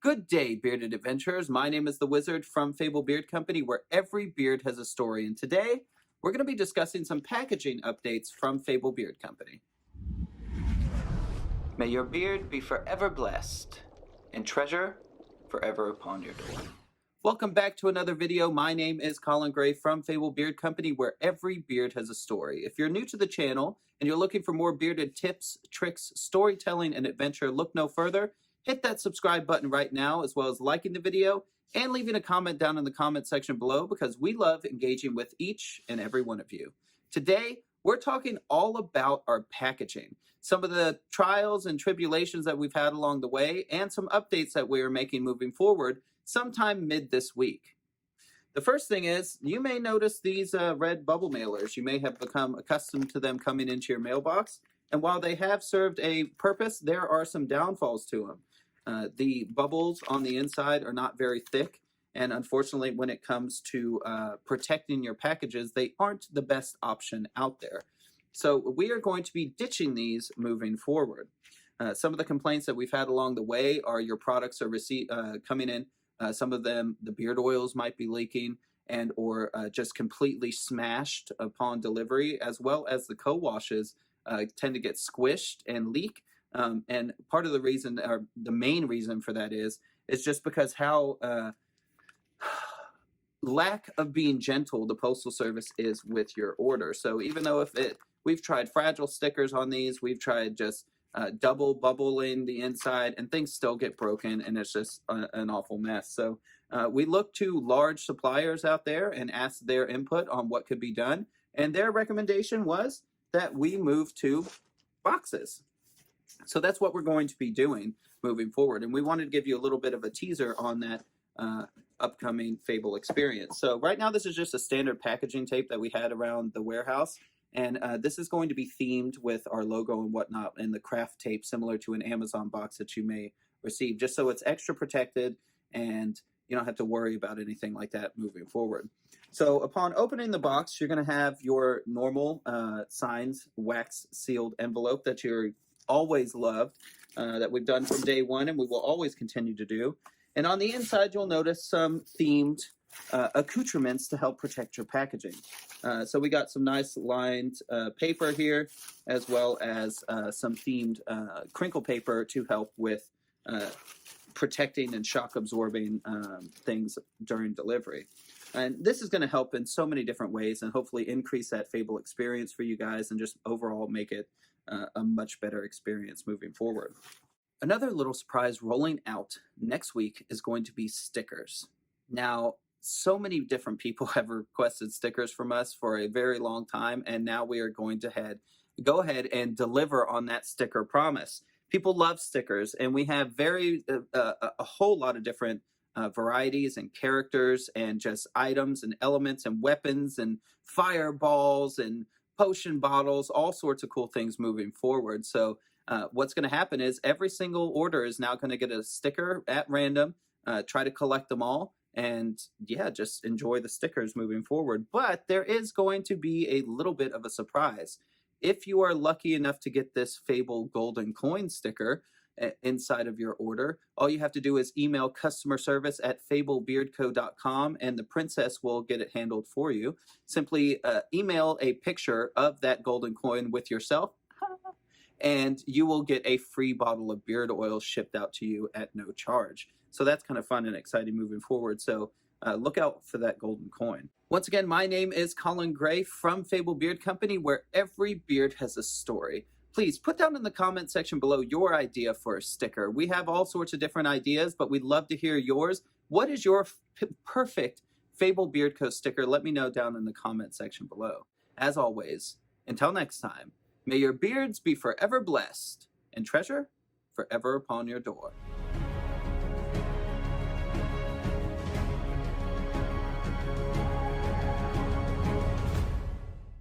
Good day, bearded adventurers. My name is the Wizard from Fable Beard Company, where every beard has a story. And today, we're going to be discussing some packaging updates from Fable Beard Company. May your beard be forever blessed, and treasure forever upon your door. Welcome back to another video. My name is Colin Gray from Fable Beard Company, where every beard has a story. If you're new to the channel and you're looking for more bearded tips, tricks, storytelling, and adventure, look no further. Hit that subscribe button right now, as well as liking the video and leaving a comment down in the comment section below, because we love engaging with each and every one of you. Today, we're talking all about our packaging, some of the trials and tribulations that we've had along the way, and some updates that we are making moving forward sometime mid this week. The first thing is, you may notice these red bubble mailers. You may have become accustomed to them coming into your mailbox, and while they have served a purpose, there are some downfalls to them. The bubbles on the inside are not very thick, and unfortunately, when it comes to protecting your packages, they aren't the best option out there. So we are going to be ditching these moving forward. Some of the complaints that we've had along the way are your products are coming in. Some of them, the beard oils might be leaking and or just completely smashed upon delivery, as well as the co-washes tend to get squished and leak. And part of the reason, or the main reason for that is just because how lack of being gentle the Postal Service is with your order. So even though we've tried fragile stickers on these, we've tried just double bubbling the inside, and things still get broken, and it's just an awful mess. So we look to large suppliers out there and ask their input on what could be done, and their recommendation was that we move to boxes. So that's what we're going to be doing moving forward, and we wanted to give you a little bit of a teaser on that upcoming Fable experience. So right now, this is just a standard packaging tape that we had around the warehouse, and this is going to be themed with our logo and whatnot, and the craft tape similar to an Amazon box that you may receive, just so it's extra protected and you don't have to worry about anything like that moving forward. So upon opening the box, you're going to have your normal signed wax sealed envelope that you're always loved, that we've done from day one, and we will always continue to do. And on the inside, you'll notice some themed accoutrements to help protect your packaging. So we got some nice lined paper here, as well as some themed crinkle paper to help with protecting and shock absorbing things during delivery. And this is going to help in so many different ways, and hopefully increase that Fable experience for you guys, and just overall make it a much better experience moving forward. Another little surprise rolling out next week is going to be stickers. Now, so many different people have requested stickers from us for a very long time, and now we are going to go ahead and deliver on that sticker promise. People love stickers, and we have a whole lot of different varieties and characters and just items and elements and weapons and fireballs and potion bottles, all sorts of cool things moving forward. So what's going to happen is every single order is now going to get a sticker at random. Try to collect them all, and yeah, just enjoy the stickers moving forward. But there is going to be a little bit of a surprise. If you are lucky enough to get this Fable Golden Coin sticker inside of your order, all you have to do is email customer service at fablebeardco.com, and the princess will get it handled for you. Simply email a picture of that golden coin with yourself, and you will get a free bottle of beard oil shipped out to you at no charge. So that's kind of fun and exciting moving forward. So look out for that golden coin. Once again, my name is Colin Gray from Fable Beard Company, where every beard has a story. Please put down in the comment section below your idea for a sticker. We have all sorts of different ideas, but we'd love to hear yours. What is your perfect Fable Beard Co sticker? Let me know down in the comment section below. As always, until next time, may your beards be forever blessed, and treasure forever upon your door.